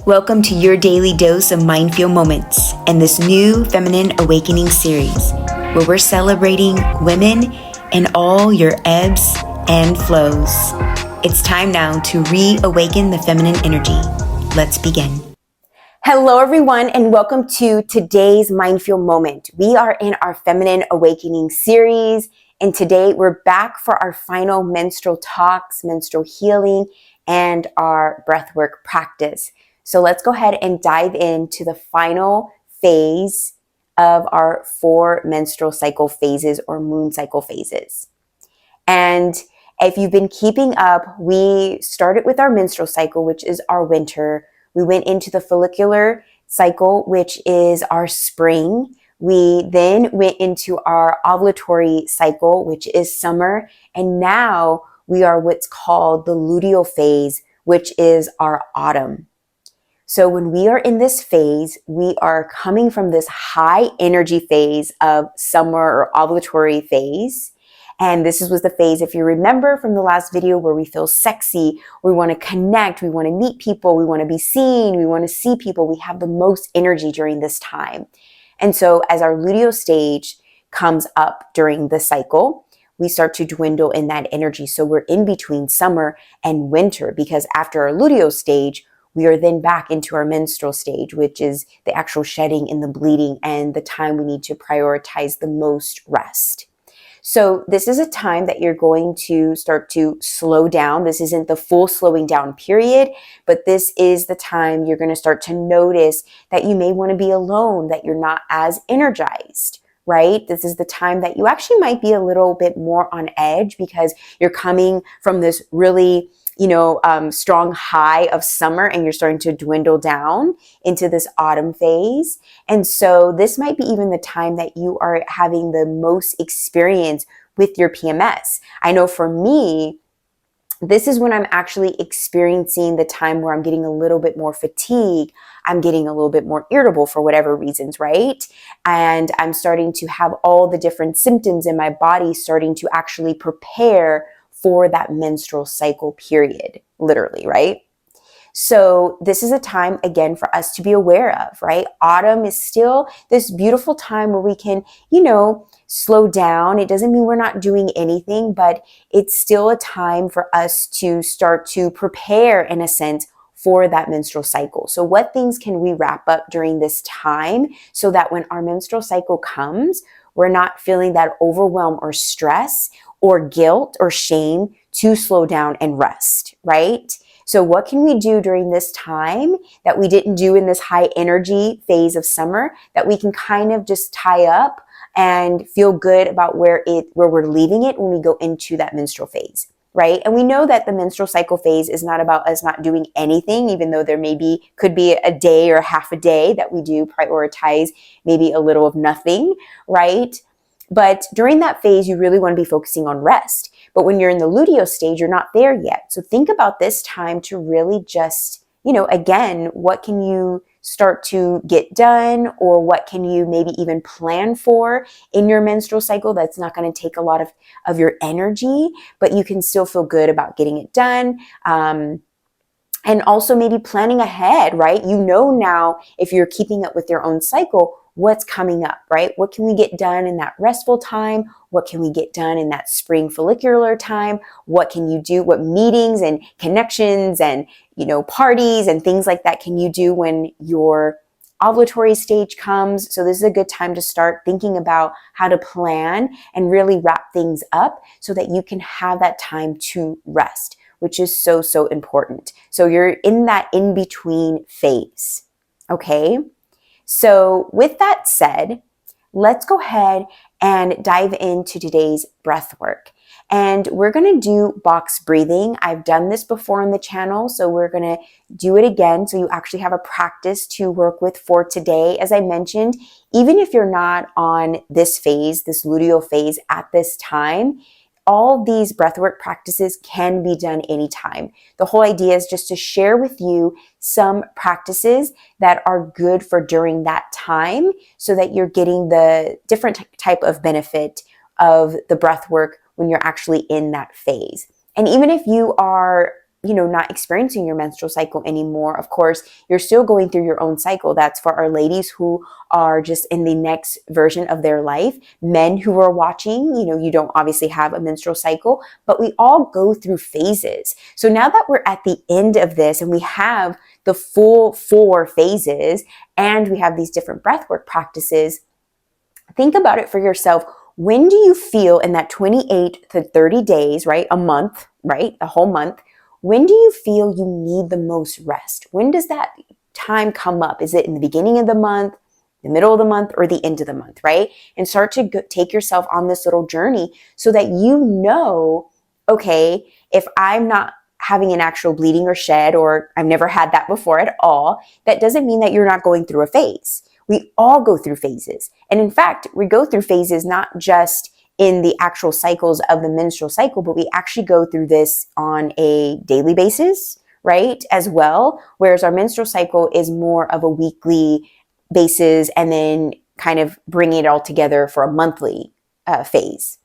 Welcome to your daily dose of MindFuel moments and this new Feminine Awakening series, where we're celebrating women and all your ebbs and flows. It's time now to reawaken the feminine energy. Let's begin. Hello, everyone, and welcome to today's MindFuel moment. We are in our Feminine Awakening series, and today we're back for our final menstrual talks, menstrual healing, and our breathwork practice. So let's go ahead and dive into the final phase of our 4 menstrual cycle phases or moon cycle phases. And if you've been keeping up, we started with our menstrual cycle, which is our winter. We went into the follicular cycle, which is our spring. We then went into our ovulatory cycle, which is summer. And now we are what's called the luteal phase, which is our autumn. So when we are in this phase, we are coming from this high energy phase of summer or ovulatory phase. And this was the phase, if you remember from the last video, where we feel sexy, we want to connect, we want to meet people, we want to be seen, we want to see people. We have the most energy during this time. And so as our luteal stage comes up during the cycle, we start to dwindle in that energy. So we're in between summer and winter, because after our luteal stage, we are then back into our menstrual stage, which is the actual shedding and the bleeding and the time we need to prioritize the most rest. So this is a time that you're going to start to slow down. This isn't the full slowing down period, but this is the time you're going to start to notice that you may want to be alone, that you're not as energized, right? This is the time that you actually might be a little bit more on edge, because you're coming from this really strong high of summer, and you're starting to dwindle down into this autumn phase. And so this might be even the time that you are having the most experience with your PMS. I know for me, this is when I'm actually experiencing the time where I'm getting a little bit more fatigue. I'm getting a little bit more irritable for whatever reasons, right? And I'm starting to have all the different symptoms in my body starting to actually prepare for that menstrual cycle period, literally, right? So this is a time, again, for us to be aware of, right? Autumn is still this beautiful time where we can, slow down. It doesn't mean we're not doing anything, but it's still a time for us to start to prepare, in a sense, for that menstrual cycle. So what things can we wrap up during this time so that when our menstrual cycle comes, we're not feeling that overwhelm or stress or guilt or shame to slow down and rest, right? So what can we do during this time that we didn't do in this high energy phase of summer, that we can kind of just tie up and feel good about where we're leaving it when we go into that menstrual phase, right? And we know that the menstrual cycle phase is not about us not doing anything, even though there could be a day or half a day that we do prioritize maybe a little of nothing, right? But during that phase, you really want to be focusing on rest. But when you're in the luteal stage, you're not there yet. So think about this time to really just, again, what can you start to get done, or what can you maybe even plan for in your menstrual cycle that's not going to take a lot of your energy, but you can still feel good about getting it done. And also maybe planning ahead, right? Now, if you're keeping up with your own cycle, what's coming up, right? What can we get done in that restful time? What can we get done in that spring follicular time? What can you do? What meetings and connections and, parties and things like that can you do when your ovulatory stage comes? So this is a good time to start thinking about how to plan and really wrap things up so that you can have that time to rest, which is so, so important. So you're in that in-between phase, okay? So with that said, let's go ahead and dive into today's breath work. And we're going to do box breathing. I've done this before on the channel, so we're going to do it again so you actually have a practice to work with for today. As I mentioned, even if you're not on this phase, this luteal phase at this time, all these breathwork practices can be done anytime. The whole idea is just to share with you some practices that are good for during that time so that you're getting the different type of benefit of the breathwork when you're actually in that phase. And even if you are not experiencing your menstrual cycle anymore, of course, you're still going through your own cycle. That's for our ladies who are just in the next version of their life. Men who are watching, you don't obviously have a menstrual cycle, but we all go through phases. So now that we're at the end of this and we have the full 4 phases and we have these different breathwork practices, think about it for yourself. When do you feel in that 28 to 30 days, right? A month, right? A whole month. When do you feel you need the most rest? When does that time come up? Is it in the beginning of the month, the middle of the month, or the end of the month, right? And start to take yourself on this little journey so that okay, if I'm not having an actual bleeding or shed, or I've never had that before at all, that doesn't mean that you're not going through a phase. We all go through phases. And in fact, we go through phases not just in the actual cycles of the menstrual cycle, but we actually go through this on a daily basis, right? As well. Whereas our menstrual cycle is more of a weekly basis and then kind of bringing it all together for a monthly phase.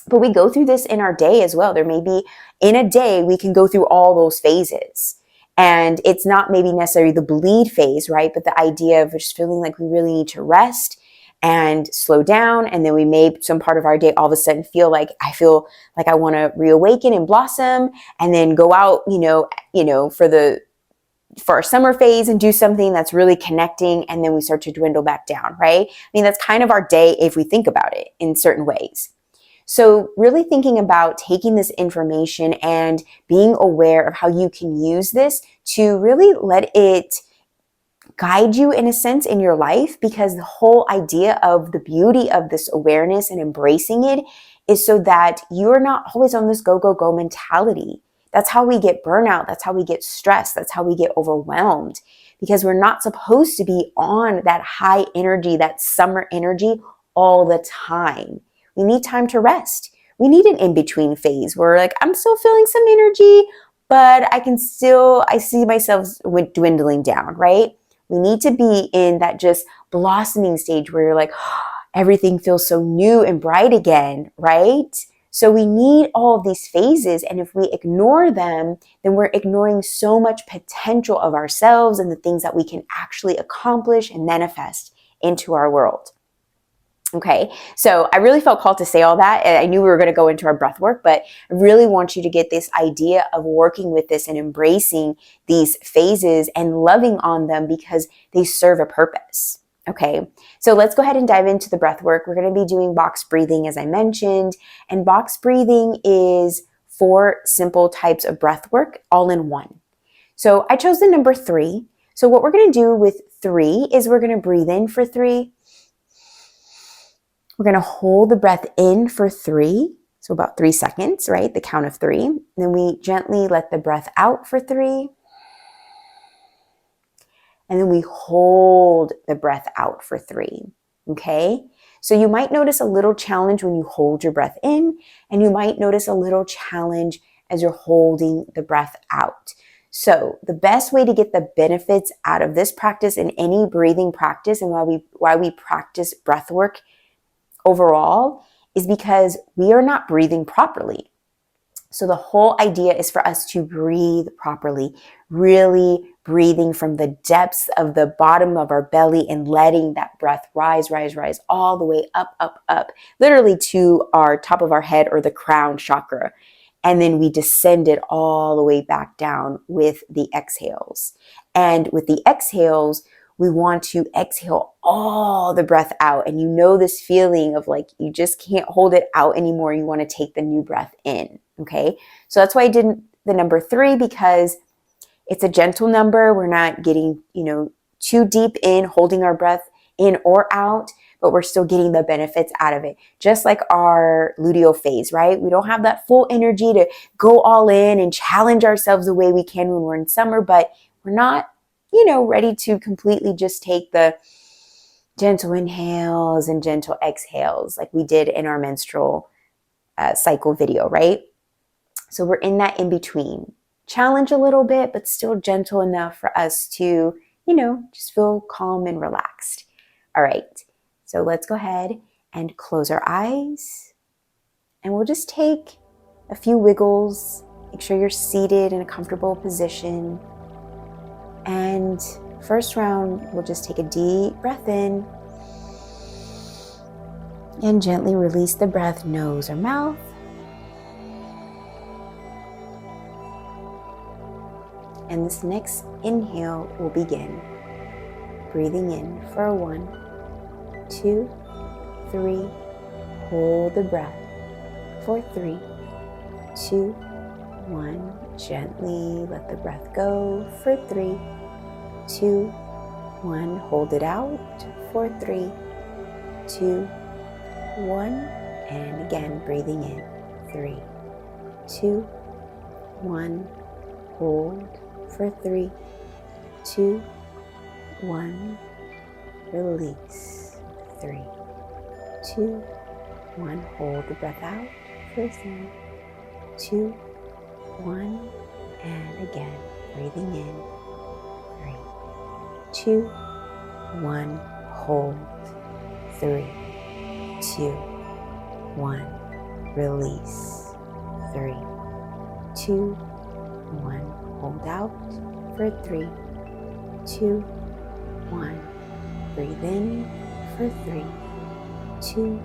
But we go through this in our day as well. There may be in a day, we can go through all those phases. And it's not maybe necessarily the bleed phase, right? But the idea of just feeling like we really need to rest and slow down. And then we may, some part of our day, all of a sudden feel like I want to reawaken and blossom and then go out, for our summer phase and do something that's really connecting. And then we start to dwindle back down, right? I mean, that's kind of our day if we think about it in certain ways. So really thinking about taking this information and being aware of how you can use this to really let it guide you in a sense in your life, because the whole idea of the beauty of this awareness and embracing it is so that you're not always on this go, go, go mentality. That's how we get burnout. That's how we get stressed. That's how we get overwhelmed, because we're not supposed to be on that high energy, that summer energy all the time. We need time to rest. We need an in-between phase where like, I'm still feeling some energy, but I see myself dwindling down, right? We need to be in that just blossoming stage where you're like, everything feels so new and bright again, right? So we need all of these phases. And if we ignore them, then we're ignoring so much potential of ourselves and the things that we can actually accomplish and manifest into our world. Okay, so I really felt called to say all that. I knew we were going to go into our breath work, but I really want you to get this idea of working with this and embracing these phases and loving on them because they serve a purpose. Okay, so let's go ahead and dive into the breath work. We're going to be doing box breathing, as I mentioned, and box breathing is 4 simple types of breath work all in one. So I chose the number 3. So what we're going to do with 3 is we're going to breathe in for 3. We're going to hold the breath in for 3, so about 3 seconds, right? The count of 3. And then we gently let the breath out for 3. And then we hold the breath out for 3, okay? So you might notice a little challenge when you hold your breath in, and you might notice a little challenge as you're holding the breath out. So the best way to get the benefits out of this practice and any breathing practice, and why we practice breath work overall, is because we are not breathing properly. So the whole idea is for us to breathe properly, really breathing from the depths of the bottom of our belly and letting that breath rise all the way up, literally to our top of our head or the crown chakra. And then we descend it all the way back down with the exhales. And with the exhales, we want to exhale all the breath out. And you know this feeling of like, you just can't hold it out anymore. You want to take the new breath in. Okay. So that's why I did the number 3, because it's a gentle number. We're not getting, too deep in holding our breath in or out, but we're still getting the benefits out of it. Just like our luteal phase, right? We don't have that full energy to go all in and challenge ourselves the way we can when we're in summer, but we're not ready to completely just take the gentle inhales and gentle exhales like we did in our menstrual cycle video, right? So we're in that in between. Challenge a little bit, but still gentle enough for us to, just feel calm and relaxed. All right. So let's go ahead and close our eyes. And we'll just take a few wiggles Make sure you're seated in a comfortable position. And first round, we'll just take a deep breath in and gently release the breath, nose or mouth. And this next inhale will begin. Breathing in for 1, 2, 3. Hold the breath for 3, 2, 1. Gently let the breath go for 3, 2, 1. Hold it out for 3, 2, 1. And again, breathing in. 3, 2, 1. Hold for 3, 2, 1. Release. 3, 2, 1. Hold the breath out for 3, 2, 1. And again, breathing in. 3, 2, 1. Hold. 3, 2, 1. Release. 3, 2, 1. Hold out for 3, 2, 1. Breathe in for 3, 2,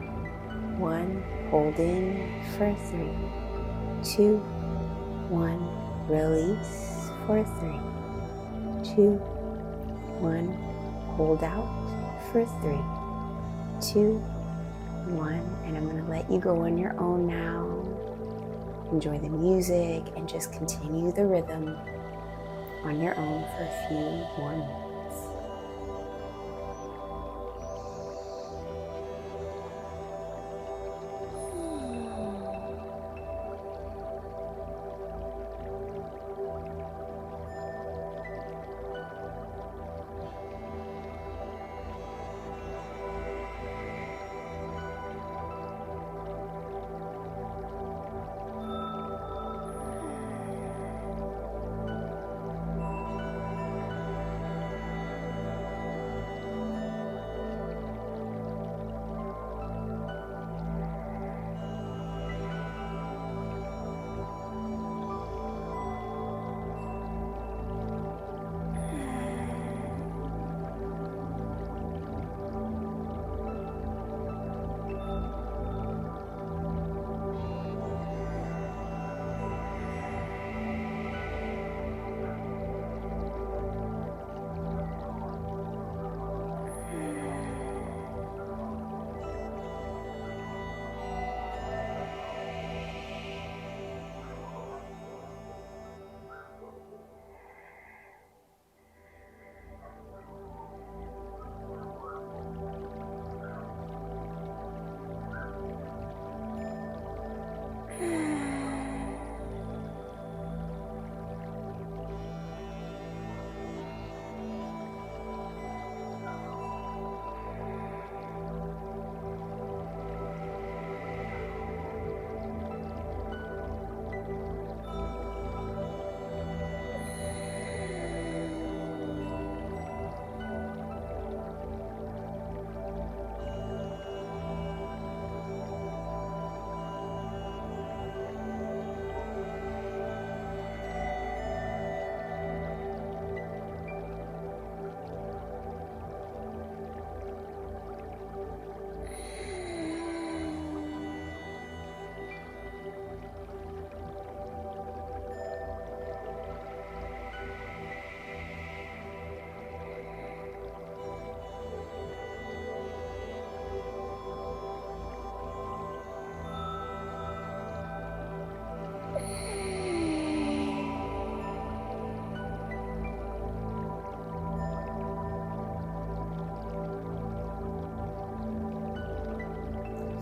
1. Hold in for 3, 2, 1. Release for 3, 2, 1. Hold out for 3, 2, 1. And I'm going to let you go on your own now. Enjoy the music and just continue the rhythm on your own for a few more minutes.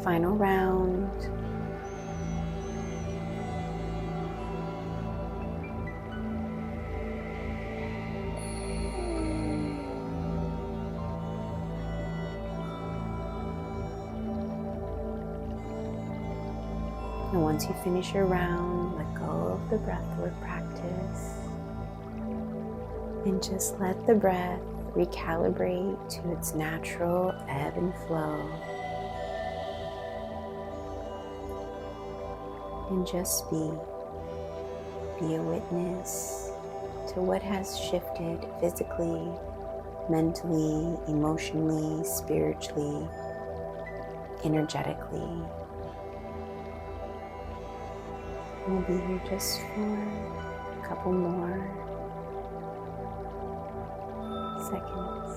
Final round. And once you finish your round, let go of the breathwork practice and just let the breath recalibrate to its natural ebb and flow. And just be. Be a witness to what has shifted physically, mentally, emotionally, spiritually, energetically. We'll be here just for a couple more seconds.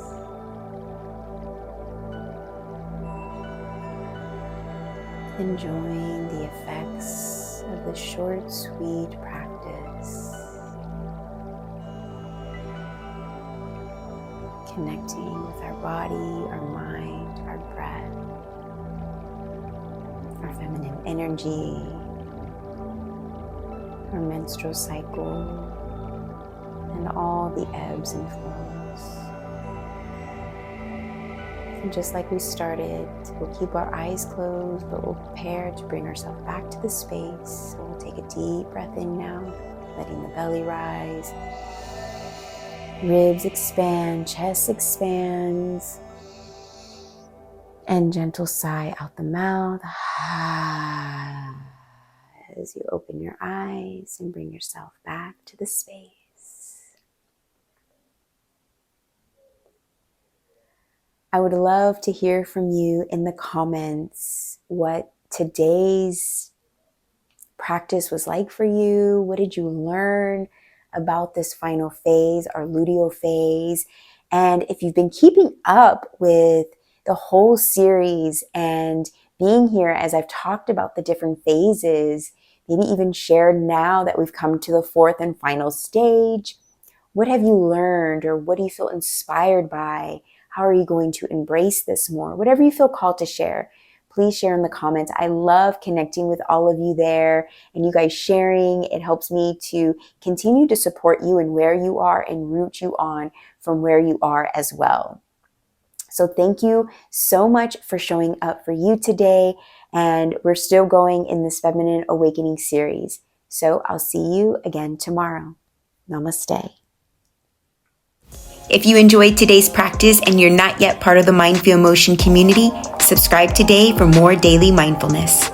Enjoying the effects of the short, sweet practice. Connecting with our body, our mind, our breath, our feminine energy, our menstrual cycle, and all the ebbs and flows. And just like we started, we'll keep our eyes closed, but we'll prepare to bring ourselves back to the space. So we'll take a deep breath in now, letting the belly rise. Ribs expand, chest expands, and gentle sigh out the mouth as you open your eyes and bring yourself back to the space. I would love to hear from you in the comments what today's practice was like for you. What did you learn about this final phase, our luteal phase? And if you've been keeping up with the whole series and being here as I've talked about the different phases, maybe even shared now that we've come to the fourth and final stage, what have you learned, or what do you feel inspired by? How are you going to embrace this more? Whatever you feel called to share, please share in the comments. I love connecting with all of you there and you guys sharing. It helps me to continue to support you and where you are and root you on from where you are as well. So thank you so much for showing up for you today. And we're still going in this Feminine Awakening series. So I'll see you again tomorrow. Namaste. If you enjoyed today's practice and you're not yet part of the MindFuel Motion community, subscribe today for more daily mindfulness.